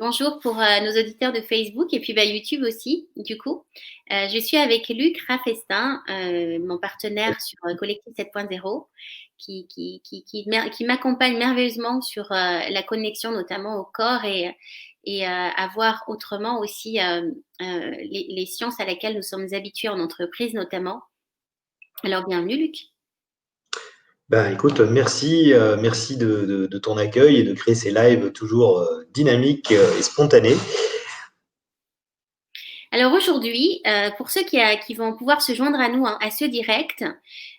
Bonjour pour nos auditeurs de Facebook et puis YouTube aussi, du coup. Je suis avec Luc Raffestin, mon partenaire sur Collectif 7.0, qui m'accompagne merveilleusement sur la connexion notamment au corps et à voir autrement aussi les sciences à laquelle nous sommes habitués en entreprise notamment. Alors bienvenue Luc. Ben, écoute, merci de ton accueil et de créer ces lives toujours dynamiques et spontanés. Alors aujourd'hui, pour ceux qui vont pouvoir se joindre à nous à ce direct,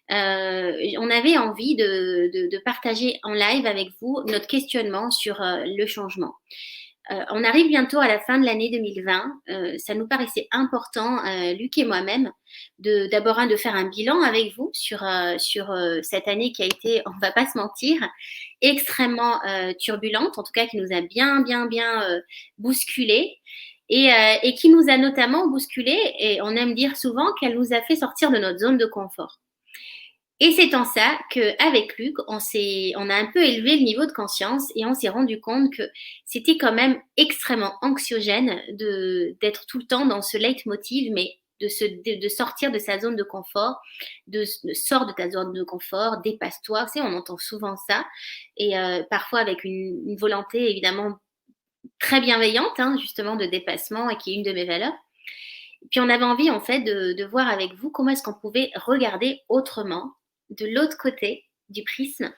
on avait envie de partager en live avec vous notre questionnement sur le changement. On arrive bientôt à la fin de l'année 2020. Ça nous paraissait important, Luc et moi-même, d'abord de faire un bilan avec vous sur cette année qui a été, on va pas se mentir, extrêmement turbulente, en tout cas qui nous a bien bousculé et qui nous a notamment bousculé. Et on aime dire souvent qu'elle nous a fait sortir de notre zone de confort. Et c'est en ça qu'avec Luc, on a un peu élevé le niveau de conscience et on s'est rendu compte que c'était quand même extrêmement anxiogène d'être tout le temps dans ce leitmotiv, mais de sortir de sa zone de confort, sors de ta zone de confort, dépasse-toi. Tu sais, on entend souvent ça et parfois avec une volonté évidemment très bienveillante, hein, justement de dépassement et qui est une de mes valeurs. Puis on avait envie en fait de voir avec vous comment est-ce qu'on pouvait regarder autrement, de l'autre côté du prisme,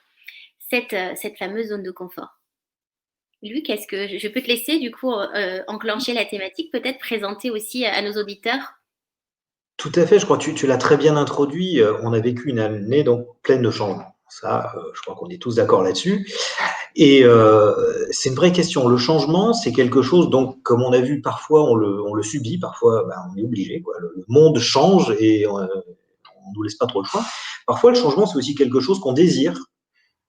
cette fameuse zone de confort. Luc, est-ce que je peux te laisser du coup enclencher la thématique, peut-être présenter aussi à nos auditeurs? Tout à fait, je crois que tu l'as très bien introduit. On a vécu une année donc pleine de changements. Ça, je crois qu'on est tous d'accord là-dessus. Et c'est une vraie question. Le changement, c'est quelque chose, donc, comme on a vu, parfois on le subit, parfois ben, on est obligé. Quoi. Le monde change et on ne nous laisse pas trop le choix. Parfois, le changement, c'est aussi quelque chose qu'on désire.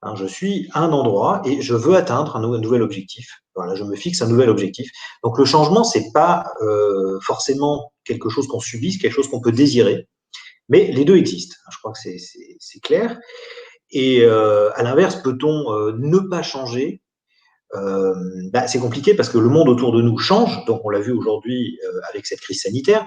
Hein, je suis à un endroit et je veux atteindre un nouvel objectif. Voilà, je me fixe un nouvel objectif. Donc le changement, c'est pas forcément quelque chose qu'on subit, c'est quelque chose qu'on peut désirer. Mais les deux existent. Je crois que c'est clair. Et à l'inverse, peut-on ne pas changer? Bah, c'est compliqué parce que le monde autour de nous change. Donc on l'a vu aujourd'hui avec cette crise sanitaire.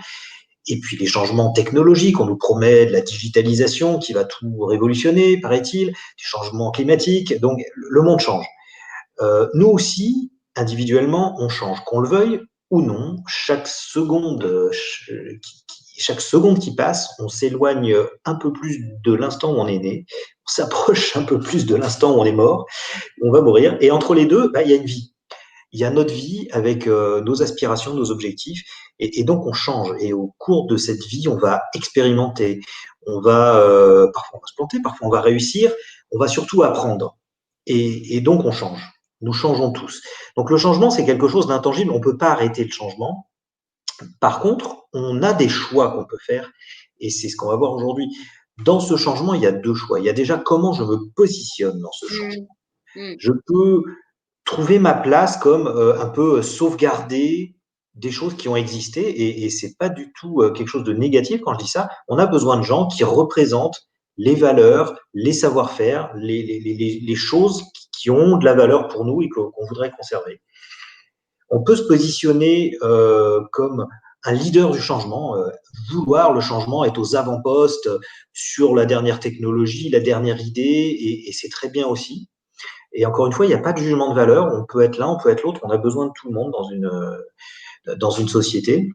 Et puis les changements technologiques, on nous promet de la digitalisation qui va tout révolutionner, paraît-il, des changements climatiques, donc le monde change. Nous aussi, individuellement, on change, qu'on le veuille ou non. Chaque seconde qui passe, on s'éloigne un peu plus de l'instant où on est né, on s'approche un peu plus de l'instant où on est mort, où on va mourir, et entre les deux, bah, il y a une vie. Il y a notre vie avec nos aspirations, nos objectifs, et donc on change. Et au cours de cette vie, on va expérimenter, parfois on va se planter, parfois on va réussir, on va surtout apprendre. Et donc on change. Nous changeons tous. Donc le changement, c'est quelque chose d'intangible. On ne peut pas arrêter le changement. Par contre, on a des choix qu'on peut faire, et c'est ce qu'on va voir aujourd'hui. Dans ce changement, il y a deux choix. Il y a déjà comment je me positionne dans ce changement. Mmh. Mmh. Je peux trouver ma place comme un peu sauvegarder des choses qui ont existé et c'est pas du tout quelque chose de négatif quand je dis ça. On a besoin de gens qui représentent les valeurs, les savoir-faire, les choses qui ont de la valeur pour nous et qu'on voudrait conserver. On peut se positionner comme un leader du changement, vouloir le changement, être aux avant-postes sur la dernière technologie, la dernière idée, et c'est très bien aussi. Et encore une fois, il n'y a pas de jugement de valeur. On peut être l'un, on peut être l'autre. On a besoin de tout le monde dans une société.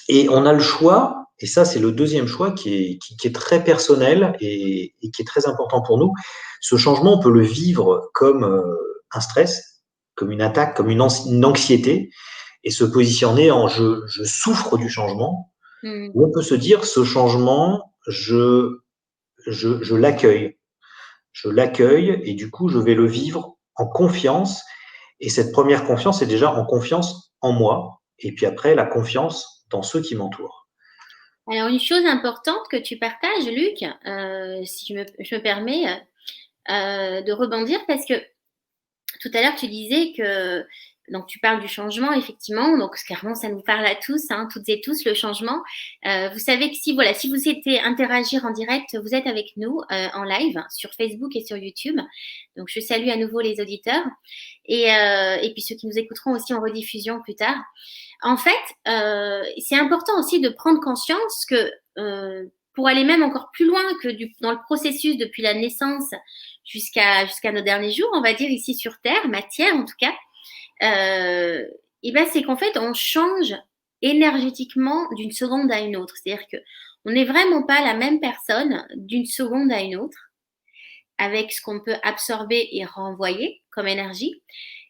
Et on a le choix, et ça, c'est le deuxième choix qui est très personnel et qui est très important pour nous. Ce changement, on peut le vivre comme un stress, comme une attaque, comme une anxiété, et se positionner en je souffre du changement. Mmh. Ou on peut se dire, ce changement, je l'accueille. Je l'accueille et du coup, je vais le vivre en confiance. Et cette première confiance est déjà en confiance en moi. Et puis après, la confiance dans ceux qui m'entourent. Alors une chose importante que tu partages, Luc, si je me permets de rebondir parce que tout à l'heure, tu disais Donc, tu parles du changement, effectivement. Donc, clairement, ça nous parle à tous, hein, toutes et tous, le changement. Vous savez que si vous souhaitez interagir en direct, vous êtes avec nous en live sur Facebook et sur YouTube. Donc, je salue à nouveau les auditeurs et puis ceux qui nous écouteront aussi en rediffusion plus tard. En fait, c'est important aussi de prendre conscience que pour aller même encore plus loin que dans le processus depuis la naissance jusqu'à nos derniers jours, on va dire ici sur Terre, matière en tout cas, et ben c'est qu'en fait, on change énergétiquement d'une seconde à une autre. C'est-à-dire que on n'est vraiment pas la même personne d'une seconde à une autre, avec ce qu'on peut absorber et renvoyer comme énergie.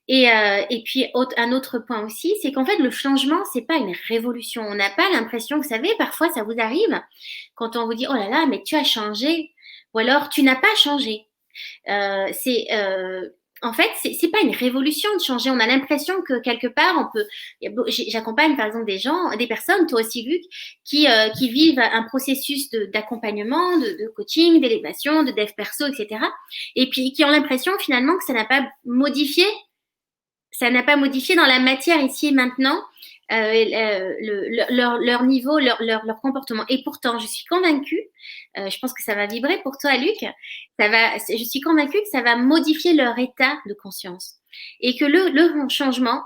Et puis un autre point aussi, c'est qu'en fait le changement, c'est pas une révolution. On n'a pas l'impression, vous savez, parfois ça vous arrive quand on vous dit oh là là, mais tu as changé, ou alors tu n'as pas changé. En fait, c'est pas une révolution de changer. On a l'impression que quelque part, on peut. J'accompagne par exemple des personnes, toi aussi Luc, qui vivent un processus d'accompagnement, de coaching, d'élévation, de dev perso, etc. Et puis qui ont l'impression finalement que ça n'a pas modifié dans la matière ici et maintenant leur niveau, leur comportement. Et pourtant, je suis convaincue, je pense que ça va vibrer pour toi, Luc, je suis convaincue que ça va modifier leur état de conscience. Et que le changement,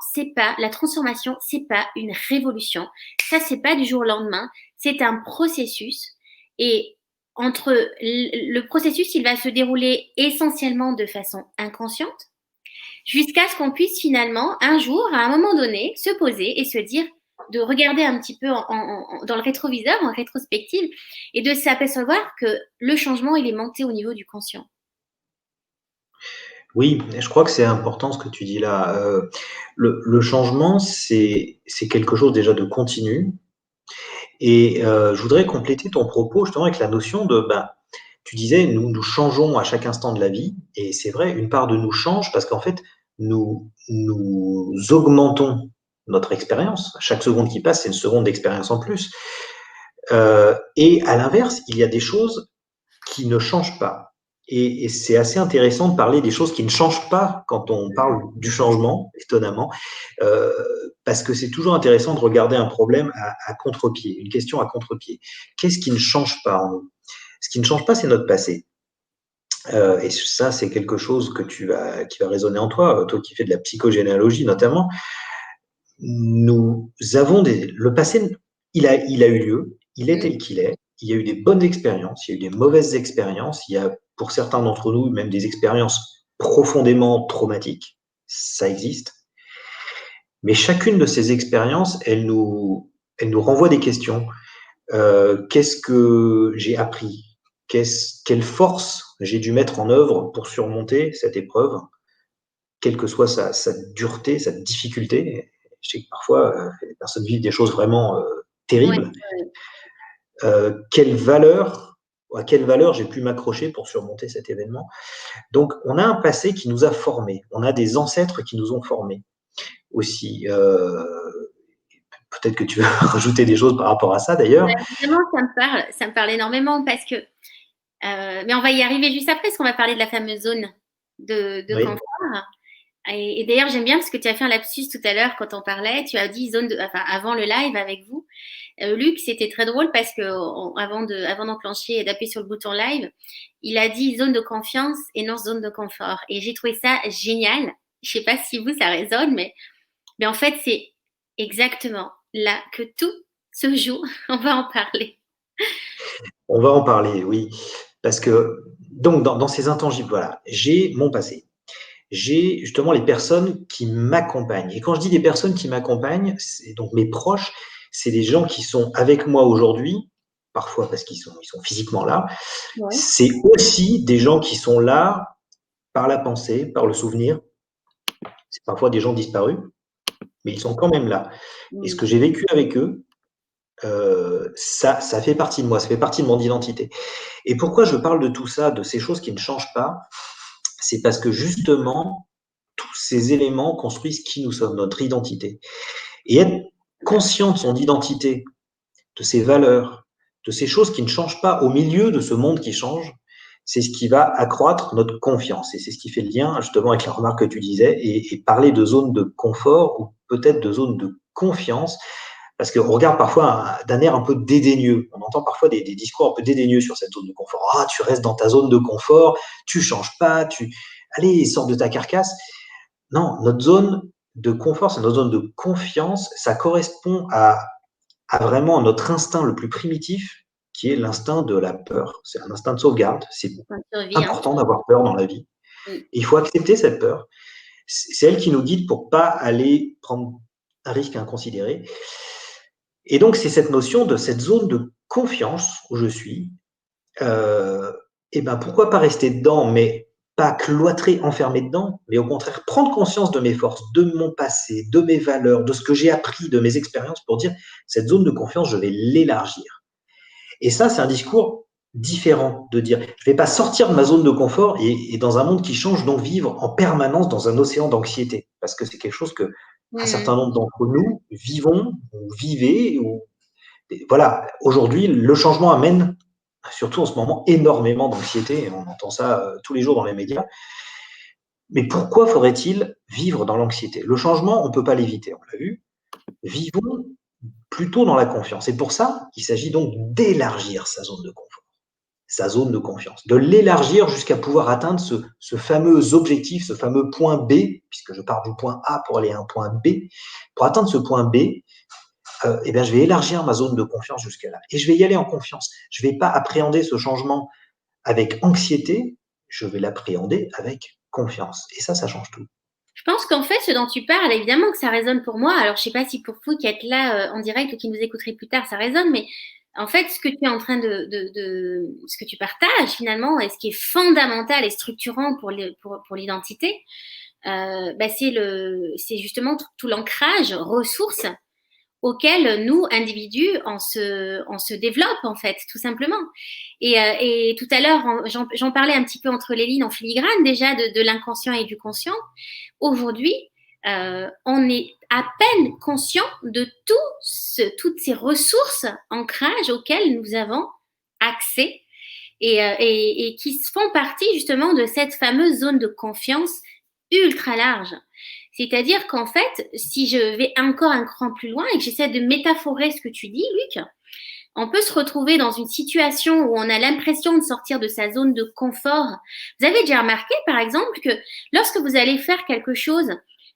la transformation, c'est pas une révolution. Ça, c'est pas du jour au lendemain. C'est un processus. Et entre le processus, il va se dérouler essentiellement de façon inconsciente, jusqu'à ce qu'on puisse finalement, un jour, à un moment donné, se poser et se dire, de regarder un petit peu dans le rétroviseur, en rétrospective, et de s'apercevoir que le changement, il est monté au niveau du conscient. Oui, je crois que c'est important ce que tu dis là. Le changement, c'est quelque chose déjà de continu. Et je voudrais compléter ton propos justement avec la notion de, tu disais, nous changeons à chaque instant de la vie, et c'est vrai, une part de nous change parce qu'en fait, nous augmentons notre expérience. Chaque seconde qui passe, c'est une seconde d'expérience en plus. Et à l'inverse, il y a des choses qui ne changent pas. Et c'est assez intéressant de parler des choses qui ne changent pas quand on parle du changement, étonnamment, parce que c'est toujours intéressant de regarder un problème à contre-pied, une question à contre-pied. Qu'est-ce qui ne change pas en nous? Ce qui ne change pas, c'est notre passé. Et ça, c'est quelque chose qui va résonner en toi, toi qui fais de la psychogénéalogie notamment. Le passé, il a eu lieu, il est tel qu'il est. Il y a eu des bonnes expériences, il y a eu des mauvaises expériences. Il y a, pour certains d'entre nous, même des expériences profondément traumatiques. Ça existe. Mais chacune de ces expériences, elle nous renvoie des questions. Qu'est-ce que j'ai appris? Quelle force j'ai dû mettre en œuvre pour surmonter cette épreuve, quelle que soit sa dureté, sa difficulté? Je sais que parfois, les personnes vivent des choses vraiment terribles. À quelle valeur j'ai pu m'accrocher pour surmonter cet événement? Donc, on a un passé qui nous a formés. On a des ancêtres qui nous ont formés aussi. Peut-être que tu veux rajouter des choses par rapport à ça, d'ailleurs. Évidemment, ça me parle énormément parce que, mais on va y arriver juste après, parce qu'on va parler de la fameuse zone de Oui. confort. Et d'ailleurs, j'aime bien parce que tu as fait un lapsus tout à l'heure quand on parlait. Tu as dit avant le live avec vous. Luc, c'était très drôle parce que avant d'enclencher et d'appuyer sur le bouton live, il a dit zone de confiance et non zone de confort. Et j'ai trouvé ça génial. Je sais pas si vous, ça résonne, mais en fait, c'est exactement là que tout se joue. On va en parler. On va en parler, oui. Parce que, donc, dans ces intangibles, voilà, j'ai mon passé. J'ai justement les personnes qui m'accompagnent. Et quand je dis des personnes qui m'accompagnent, c'est donc mes proches, c'est des gens qui sont avec moi aujourd'hui, parfois parce qu'ils sont physiquement là. Ouais. C'est aussi des gens qui sont là par la pensée, par le souvenir. C'est parfois des gens disparus, mais ils sont quand même là. Et ce que j'ai vécu avec eux, ça fait partie de moi, ça fait partie de mon identité. Et pourquoi je parle de tout ça, de ces choses qui ne changent pas? C'est parce que justement, tous ces éléments construisent qui nous sommes, notre identité. Et être conscient de son identité, de ses valeurs, de ces choses qui ne changent pas au milieu de ce monde qui change, c'est ce qui va accroître notre confiance. Et c'est ce qui fait le lien justement avec la remarque que tu disais et parler de zone de confort ou peut-être de zone de confiance. Parce qu'on regarde parfois d'un air un peu dédaigneux. On entend parfois des discours un peu dédaigneux sur cette zone de confort. Ah, tu restes dans ta zone de confort, tu changes pas, allez, sors de ta carcasse. Non, notre zone de confort, c'est notre zone de confiance. Ça correspond à vraiment notre instinct le plus primitif, qui est l'instinct de la peur. C'est un instinct de sauvegarde. C'est Survie, hein. important d'avoir peur dans la vie. Mm. Il faut accepter cette peur. C'est elle qui nous guide pour pas aller prendre un risque inconsidéré. Et donc, c'est cette notion de cette zone de confiance où je suis. Et ben, pourquoi pas rester dedans, mais pas cloîtré, enfermé dedans, mais au contraire prendre conscience de mes forces, de mon passé, de mes valeurs, de ce que j'ai appris, de mes expériences, pour dire cette zone de confiance, je vais l'élargir. Et ça, c'est un discours différent de dire je vais pas sortir de ma zone de confort et dans un monde qui change, donc vivre en permanence dans un océan d'anxiété, parce que c'est quelque chose que un certain nombre d'entre nous vivons ou vivaient. Voilà, aujourd'hui, le changement amène, surtout en ce moment, énormément d'anxiété, et on entend ça tous les jours dans les médias. Mais pourquoi faudrait-il vivre dans l'anxiété? Le changement, on ne peut pas l'éviter, on l'a vu. Vivons plutôt dans la confiance. Et pour ça, il s'agit donc d'élargir sa zone de confort, sa zone de confiance, de l'élargir jusqu'à pouvoir atteindre ce fameux objectif, ce fameux point B, puisque je pars du point A pour aller à un point B. Pour atteindre ce point B, eh bien, je vais élargir ma zone de confiance jusqu'à là. Et je vais y aller en confiance. Je ne vais pas appréhender ce changement avec anxiété, je vais l'appréhender avec confiance. Et ça change tout. Je pense qu'en fait, ce dont tu parles, évidemment que ça résonne pour moi. Alors, je sais pas si pour vous qui êtes là en direct ou qui nous écouterez plus tard, ça résonne, mais en fait, ce que tu es en train ce que tu partages finalement, et ce qui est fondamental et structurant pour l'identité, bah, c'est justement tout l'ancrage, ressources auquel nous, individus, on se développe, en fait, tout simplement. Et tout à l'heure, j'en parlais un petit peu entre les lignes en filigrane déjà de l'inconscient et du conscient. Aujourd'hui, on est à peine conscient de toutes ces ressources, ancrages auxquelles nous avons accès et qui font partie justement de cette fameuse zone de confiance ultra large. C'est-à-dire qu'en fait, si je vais encore un cran plus loin et que j'essaie de métaphorer ce que tu dis, Luc, on peut se retrouver dans une situation où on a l'impression de sortir de sa zone de confort. Vous avez déjà remarqué, par exemple, que lorsque vous allez faire quelque chose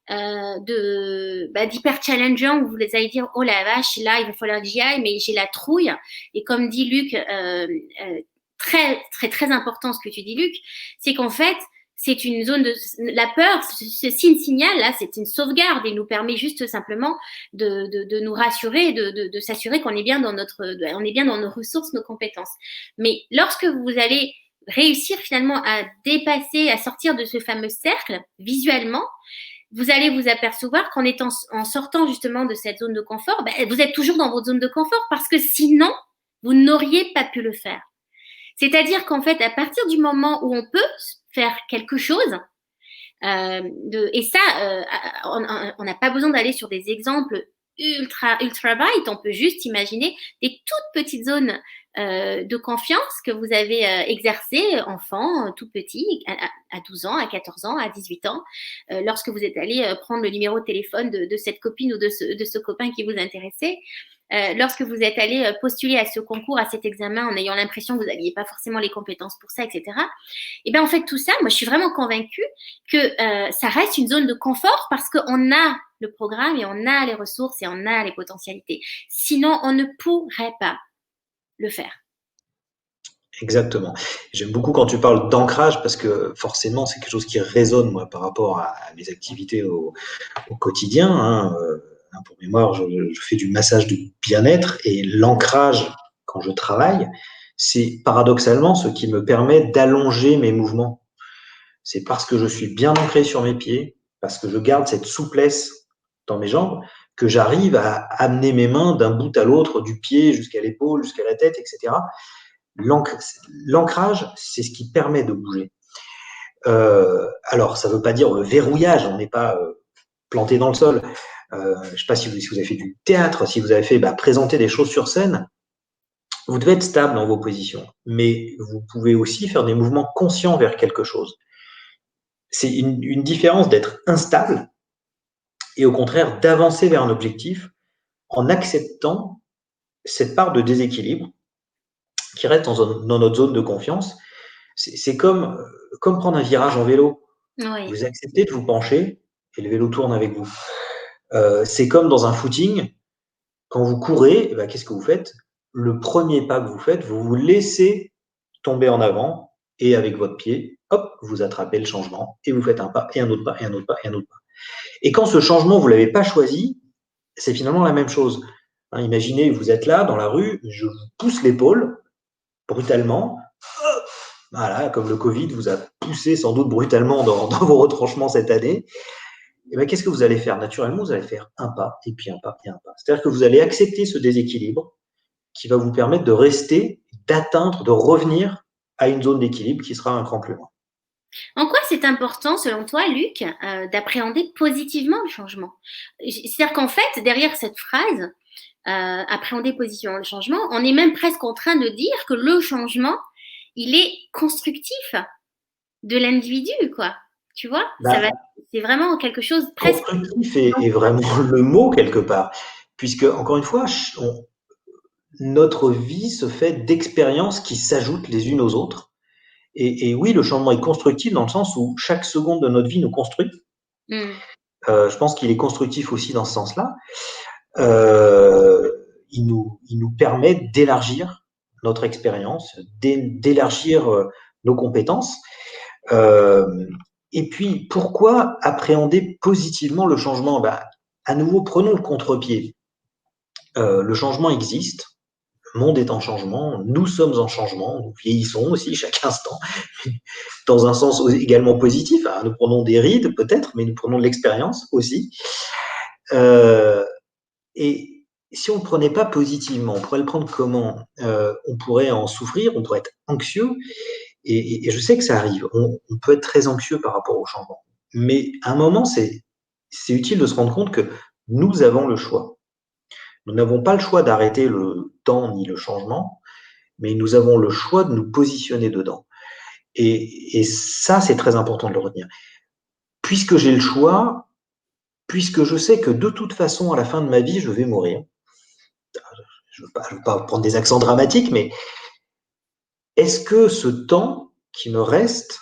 d'hyper challengeant, où vous allez dire oh la vache, là il va falloir que j'y aille, mais j'ai la trouille. Et comme dit Luc, très très très important ce que tu dis, Luc, c'est qu'en fait c'est une zone de la peur, ce signal là, c'est une sauvegarde et nous permet juste simplement de nous rassurer, de s'assurer qu'on est bien dans on est bien dans nos ressources, nos compétences. Mais lorsque vous allez réussir finalement à dépasser, à sortir de ce fameux cercle visuellement, vous allez vous apercevoir en sortant justement de cette zone de confort, vous êtes toujours dans votre zone de confort parce que sinon, vous n'auriez pas pu le faire. C'est-à-dire qu'en fait, à partir du moment où on peut faire quelque chose, et ça, on n'a pas besoin d'aller sur des exemples ultra bright, on peut juste imaginer des toutes petites zones de confiance que vous avez exercées, enfant, tout petit, à 12 ans, à 14 ans, à 18 ans, lorsque vous êtes allé prendre le numéro de téléphone de cette copine ou de ce copain qui vous intéressait. Lorsque vous êtes allé postuler à ce concours, à cet examen, en ayant l'impression que vous n'aviez pas forcément les compétences pour ça, etc. Et bien, en fait, tout ça, moi, je suis vraiment convaincue que ça reste une zone de confort parce qu'on a le programme et on a les ressources et on a les potentialités. Sinon, on ne pourrait pas le faire. Exactement. J'aime beaucoup quand tu parles d'ancrage parce que forcément, c'est quelque chose qui résonne, moi, par rapport à mes activités au quotidien. Hein. Pour mémoire, je fais du massage du bien-être et l'ancrage, quand je travaille, c'est paradoxalement ce qui me permet d'allonger mes mouvements. C'est parce que je suis bien ancré sur mes pieds, parce que je garde cette souplesse dans mes jambes, que j'arrive à amener mes mains d'un bout à l'autre, du pied jusqu'à l'épaule, jusqu'à la tête, etc. L'ancrage, c'est ce qui permet de bouger. Alors, ça ne veut pas dire le verrouillage, on n'est pas planté dans le sol. Je ne sais pas si vous avez fait du théâtre, si vous avez fait présenter des choses sur scène. Vous devez être stable dans vos positions, mais vous pouvez aussi faire des mouvements conscients vers quelque chose. C'est une différence d'être instable et au contraire d'avancer vers un objectif en acceptant cette part de déséquilibre qui reste dans notre zone de confiance. C'est comme prendre un virage en vélo. Oui. Vous acceptez de vous pencher et le vélo tourne avec vous. C'est comme dans un footing, quand vous courez, eh ben, qu'est-ce que vous faites? Le premier pas que vous faites, vous vous laissez tomber en avant et avec votre pied, hop, vous attrapez le changement et vous faites un pas et un autre pas et un autre pas et un autre pas. Et quand ce changement, vous ne l'avez pas choisi, c'est finalement la même chose. Hein, imaginez, vous êtes là dans la rue, je vous pousse l'épaule brutalement. Voilà, comme le Covid vous a poussé sans doute brutalement dans vos retranchements cette année. Et ben, qu'est-ce que vous allez faire? Naturellement, vous allez faire un pas, et puis un pas, et un pas. C'est-à-dire que vous allez accepter ce déséquilibre qui va vous permettre de rester, d'atteindre, de revenir à une zone d'équilibre qui sera un cran plus loin. En quoi c'est important, selon toi, Luc, d'appréhender positivement le changement? C'est-à-dire qu'en fait, derrière cette phrase, appréhender positivement le changement, on est même presque en train de dire que le changement, il est constructif de l'individu, quoi. Tu vois? Bah, C'est vraiment quelque chose presque. constructif est vraiment le mot quelque part, puisque, encore une fois, notre vie se fait d'expériences qui s'ajoutent les unes aux autres. Et oui, le changement est constructif dans le sens où chaque seconde de notre vie nous construit. Mm. Je pense qu'il est constructif aussi dans ce sens-là. Euh, il nous permet d'élargir notre expérience, d'élargir nos compétences. Euh, et puis, pourquoi appréhender positivement le changement? Bah, à nouveau, prenons le contre-pied. Le changement existe. Le monde est en changement, nous sommes en changement, nous vieillissons aussi chaque instant, dans un sens également positif. Hein. Nous prenons des rides peut-être, mais nous prenons de l'expérience aussi. Euh, et si on ne le prenait pas positivement, on pourrait le prendre comment? On pourrait en souffrir, on pourrait être anxieux, et je sais que ça arrive. On peut être très anxieux par rapport au changement. Mais à un moment, c'est utile de se rendre compte que nous avons le choix. Nous n'avons pas le choix d'arrêter le temps ni le changement, mais nous avons le choix de nous positionner dedans. Et ça, c'est très important de le retenir. Puisque j'ai le choix, puisque je sais que de toute façon, à la fin de ma vie, je vais mourir. Je ne veux pas prendre des accents dramatiques, mais est-ce que ce temps qui me reste,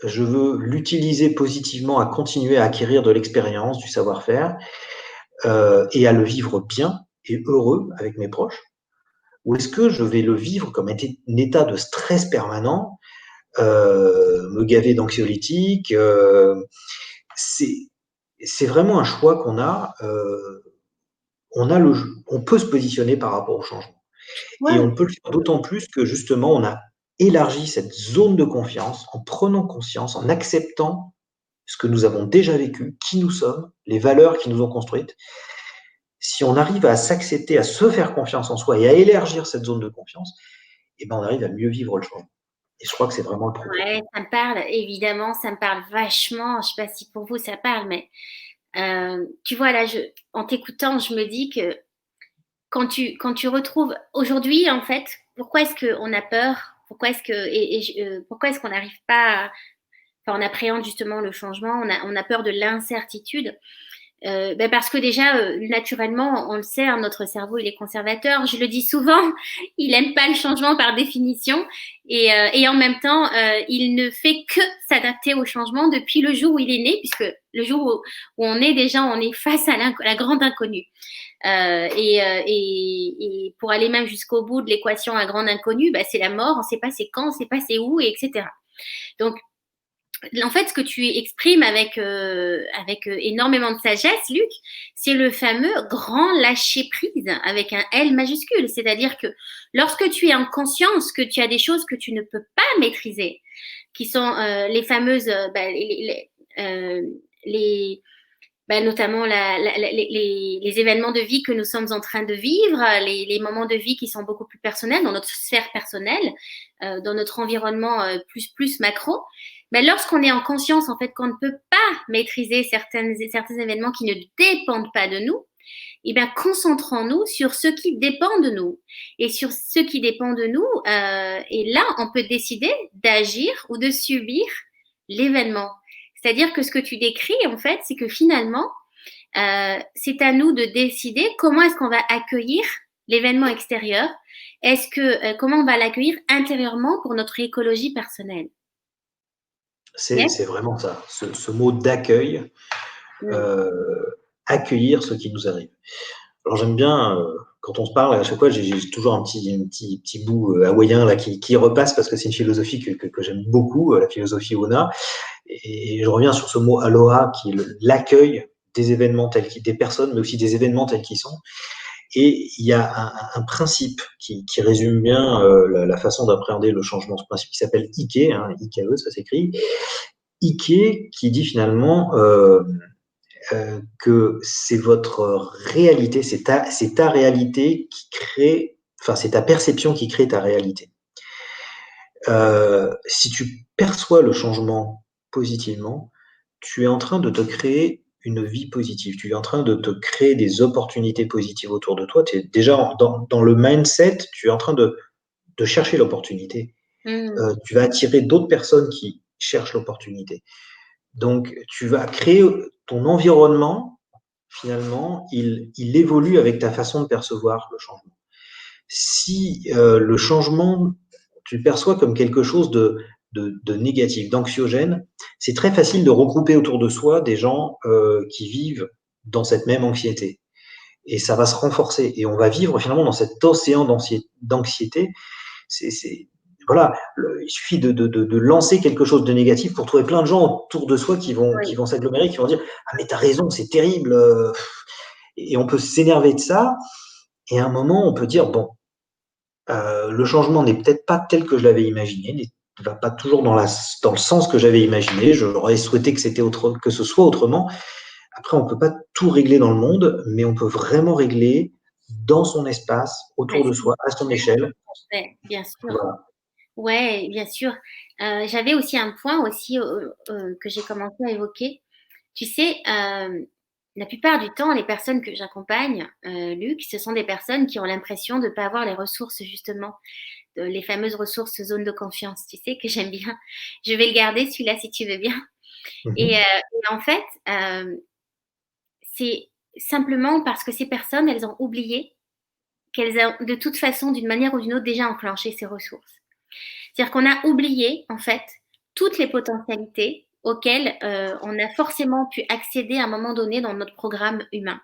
je veux l'utiliser positivement à continuer à acquérir de l'expérience, du savoir-faire, et à le vivre bien et heureux avec mes proches? Ou est-ce que je vais le vivre comme un état de stress permanent, me gaver d'anxiolytiques? C'est c'est vraiment un choix qu'on a. On peut se positionner par rapport au changement. Et Ouais. on peut le faire d'autant plus que justement, on a élargi cette zone de confiance en prenant conscience, en acceptant ce que nous avons déjà vécu, qui nous sommes, les valeurs qui nous ont construites. Si on arrive à s'accepter, à se faire confiance en soi et à élargir cette zone de confiance, eh ben, on arrive à mieux vivre le changement. Et je crois que c'est vraiment le propos. Ouais, ça me parle, évidemment, ça me parle vachement. Je sais pas si pour vous ça parle, mais tu vois, là, en t'écoutant, je me dis que quand tu retrouves aujourd'hui, en fait, pourquoi est-ce qu'on a peur? Pourquoi est-ce qu'on n'arrive pas enfin, on appréhende justement le changement, on a peur de l'incertitude. Ben parce que déjà, naturellement, on le sait, hein, notre cerveau, il est conservateur. Je le dis souvent, il aime pas le changement par définition. Et en même temps, il ne fait que s'adapter au changement depuis le jour où il est né, puisque le jour où on est déjà, on est face à la grande inconnue. Et pour aller même jusqu'au bout de l'équation à grande inconnue, ben, c'est la mort, on ne sait pas c'est quand, on ne sait pas c'est où, et etc. Donc, en fait, ce que tu exprimes avec énormément de sagesse, Luc, c'est le fameux grand lâcher-prise avec un L majuscule. C'est-à-dire que lorsque tu es en conscience que tu as des choses que tu ne peux pas maîtriser, qui sont les fameuses, les notamment les événements de vie que nous sommes en train de vivre, les moments de vie qui sont beaucoup plus personnels, dans notre sphère personnelle, dans notre environnement plus macro. Mais lorsqu'on est en conscience, en fait, qu'on ne peut pas maîtriser certains événements qui ne dépendent pas de nous, eh bien, concentrons-nous sur ce qui dépend de nous. Et sur ce qui dépend de nous, et là, on peut décider d'agir ou de subir l'événement. C'est-à-dire que ce que tu décris, en fait, c'est que finalement, c'est à nous de décider comment est-ce qu'on va accueillir l'événement extérieur. Comment on va l'accueillir intérieurement pour notre écologie personnelle. Yes? C'est vraiment ça, ce mot d'accueil, euh, accueillir ce qui nous arrive. Alors j'aime bien, quand on se parle, à chaque fois, j'ai toujours un petit bout hawaïen là, qui repasse parce que c'est une philosophie que j'aime beaucoup, la philosophie Ona. Et je reviens sur ce mot aloha qui est l'accueil des événements des personnes, mais aussi des événements tels qu'ils sont. Et il y a un principe qui résume bien la façon d'appréhender le changement. Ce principe qui s'appelle Ike, hein, Ike, ça s'écrit. Ike qui dit finalement que c'est votre réalité, c'est ta réalité qui crée, enfin c'est ta perception qui crée ta réalité. Si tu perçois le changement positivement, tu es en train de te créer une vie positive. Tu es en train de te créer des opportunités positives autour de toi. Tu es déjà dans le mindset, tu es en train de chercher l'opportunité. Tu vas attirer d'autres personnes qui cherchent l'opportunité. Donc, tu vas créer ton environnement, finalement, il évolue avec ta façon de percevoir le changement. Si le changement, tu le perçois comme quelque chose de négatif, d'anxiogène, c'est très facile de regrouper autour de soi des gens qui vivent dans cette même anxiété. Et ça va se renforcer. Et on va vivre finalement dans cet océan d'anxiété. Voilà, il suffit de lancer quelque chose de négatif pour trouver plein de gens autour de soi qui vont s'agglomérer, qui vont dire « Ah mais t'as raison, c'est terrible !» Et on peut s'énerver de ça. Et à un moment, on peut dire « Bon, le changement n'est peut-être pas tel que je l'avais imaginé, ne va pas toujours dans le sens que j'avais imaginé. J'aurais souhaité que ce soit autrement. Après, on ne peut pas tout régler dans le monde, mais on peut vraiment régler dans son espace, autour de soi, à son échelle. » Bien sûr. Voilà. Ouais, bien sûr. J'avais aussi un point aussi que j'ai commencé à évoquer. Tu sais, la plupart du temps, les personnes que j'accompagne, Luc, ce sont des personnes qui ont l'impression de ne pas avoir les ressources, justement, les fameuses ressources zone de confiance, tu sais, que j'aime bien. Je vais le garder, celui-là, si tu veux bien. Et en fait, c'est simplement parce que ces personnes, elles ont oublié qu'elles ont, de toute façon, d'une manière ou d'une autre, déjà enclenché ces ressources. C'est-à-dire qu'on a oublié, en fait, toutes les potentialités auxquelles on a forcément pu accéder à un moment donné dans notre programme humain.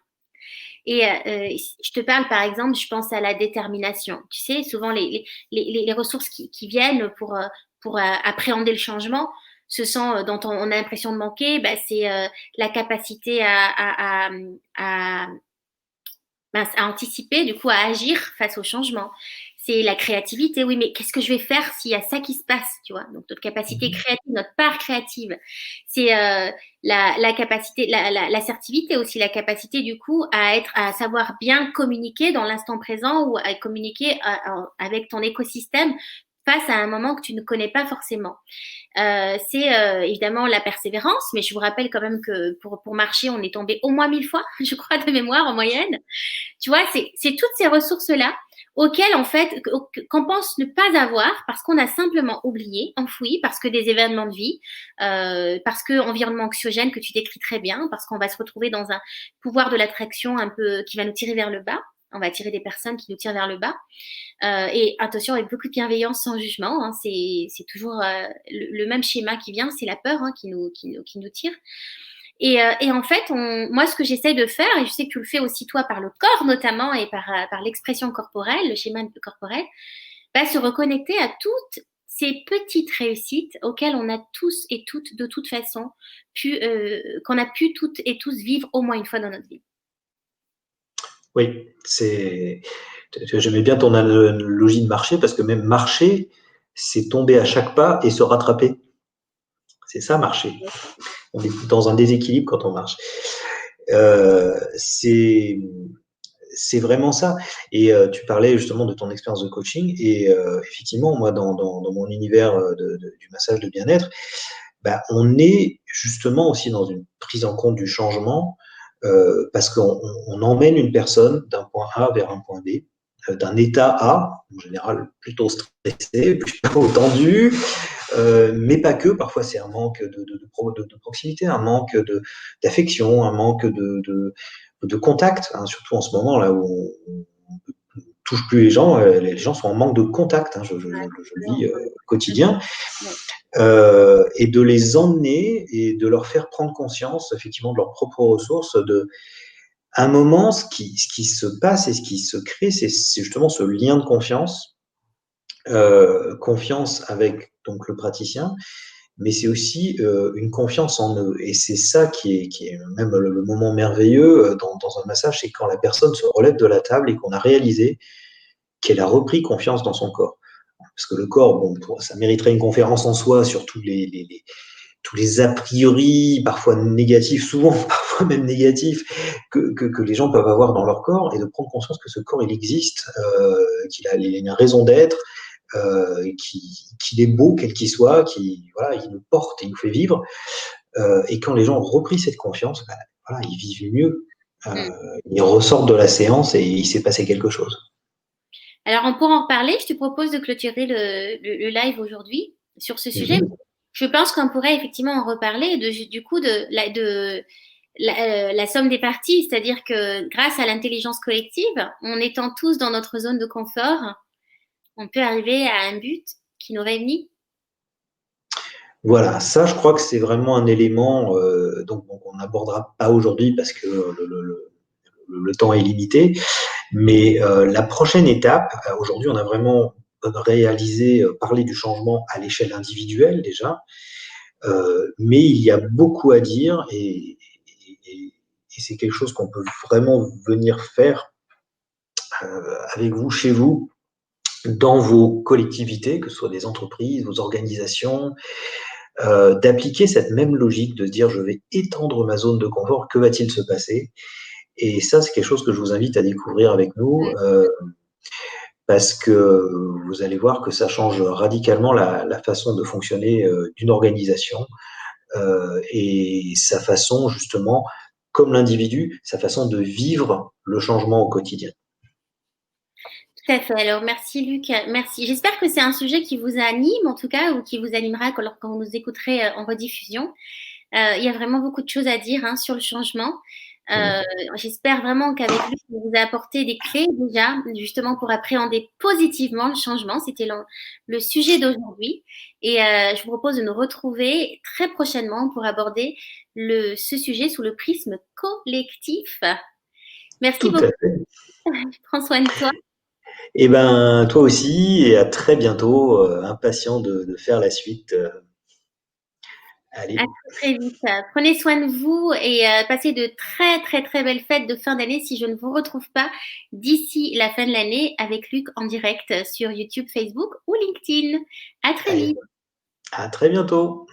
Et je te parle, par exemple, je pense à la détermination. Tu sais, souvent, les ressources qui viennent pour appréhender le changement, ce sont dont on a l'impression de manquer, bah, c'est la capacité à anticiper, du coup, à agir face au changement. C'est la créativité. Oui, mais qu'est-ce que je vais faire s'il y a ça qui se passe, tu vois? Donc, notre capacité créative, notre part créative. C'est la capacité, l'assertivité aussi, la capacité, du coup, à savoir bien communiquer dans l'instant présent ou à communiquer avec ton écosystème face à un moment que tu ne connais pas forcément. C'est évidemment la persévérance, mais je vous rappelle quand même que pour marcher, on est tombé au moins 1000 fois, je crois, de mémoire en moyenne. Tu vois, c'est toutes ces ressources-là auxquelles, en fait, qu'on pense ne pas avoir parce qu'on a simplement oublié, enfoui, parce que des événements de vie, parce que environnement anxiogène que tu décris très bien, parce qu'on va se retrouver dans un pouvoir de l'attraction un peu qui va nous tirer vers le bas. On va attirer des personnes qui nous tirent vers le bas. Et attention, avec beaucoup de bienveillance, sans jugement. Hein, c'est toujours le même schéma qui vient, c'est la peur qui nous tire. Et en fait, moi, ce que j'essaie de faire, et je sais que tu le fais aussi toi par le corps notamment et par l'expression corporelle, le schéma corporel, se reconnecter à toutes ces petites réussites auxquelles on a tous et toutes, de toute façon, qu'on a pu toutes et tous vivre au moins une fois dans notre vie. Oui, j'aimais bien ton analogie de marcher parce que même marcher, c'est tomber à chaque pas et se rattraper. C'est ça, marcher. On est dans un déséquilibre quand on marche. C'est vraiment ça. Et tu parlais justement de ton expérience de coaching. Et effectivement, moi, dans mon univers du massage de bien-être, on est justement aussi dans une prise en compte du changement parce qu'on emmène une personne d'un point A vers un point B, d'un état A, en général plutôt stressé, plutôt tendu, mais pas que. Parfois, c'est un manque de proximité, un manque d'affection, un manque de contact, hein, surtout en ce moment là où on touche plus les gens sont en manque de contact, hein, je le vis quotidien, et de les emmener et de leur faire prendre conscience effectivement de leurs propres ressources, de un moment, ce qui se passe et ce qui se crée, c'est justement ce lien de confiance, confiance avec donc le praticien, mais c'est aussi une confiance en eux. Et c'est ça qui est même le moment merveilleux dans un massage, c'est quand la personne se relève de la table et qu'on a réalisé qu'elle a repris confiance dans son corps. Parce que le corps, bon, ça mériterait une conférence en soi sur tous les a priori, parfois négatifs, souvent parfois même négatifs, que les gens peuvent avoir dans leur corps, et de prendre conscience que ce corps, il existe, qu'il a une raison d'être, qu'il est beau, quel qu'il soit, voilà, il nous porte, il nous fait vivre. Et quand les gens ont repris cette confiance, bah, voilà, ils vivent mieux. Mm. Ils ressortent de la séance et il s'est passé quelque chose. Alors, on pourra en reparler. Je te propose de clôturer le live aujourd'hui sur ce sujet. Mhm. Je pense qu'on pourrait effectivement en reparler du coup de la somme des parties, c'est-à-dire que grâce à l'intelligence collective, en étant tous dans notre zone de confort, on peut arriver à un but qui nous réunit. Voilà, ça, je crois que c'est vraiment un élément donc, on n'abordera pas aujourd'hui parce que le temps est limité. Mais la prochaine étape, aujourd'hui, on a vraiment réalisé, parlé du changement à l'échelle individuelle déjà, mais il y a beaucoup à dire et c'est quelque chose qu'on peut vraiment venir faire avec vous, chez vous, dans vos collectivités, que ce soit des entreprises, vos organisations, d'appliquer cette même logique, de se dire je vais étendre ma zone de confort, que va-t-il se passer? Et ça, c'est quelque chose que je vous invite à découvrir avec nous. Parce que vous allez voir que ça change radicalement la façon de fonctionner d'une organisation et sa façon justement, comme l'individu, sa façon de vivre le changement au quotidien. Tout à fait. Alors, merci Luc. Merci. J'espère que c'est un sujet qui vous anime, en tout cas, ou qui vous animera quand vous nous écouterez en rediffusion. Il y a vraiment beaucoup de choses à dire hein, sur le changement. Euh, J'espère vraiment qu'avec lui, on vous a apporté des clés déjà, justement pour appréhender positivement le changement. C'était le sujet d'aujourd'hui. Et je vous propose de nous retrouver très prochainement pour aborder ce sujet sous le prisme collectif. Merci Tout beaucoup. à fait. Prends soin de toi. Et ben toi aussi et à très bientôt, impatient de faire la suite. À Allez, très, très vite. Prenez soin de vous et passez de très, très, très belles fêtes de fin d'année si je ne vous retrouve pas d'ici la fin de l'année avec Luc en direct sur YouTube, Facebook ou LinkedIn. À très allez, vite. à très bientôt.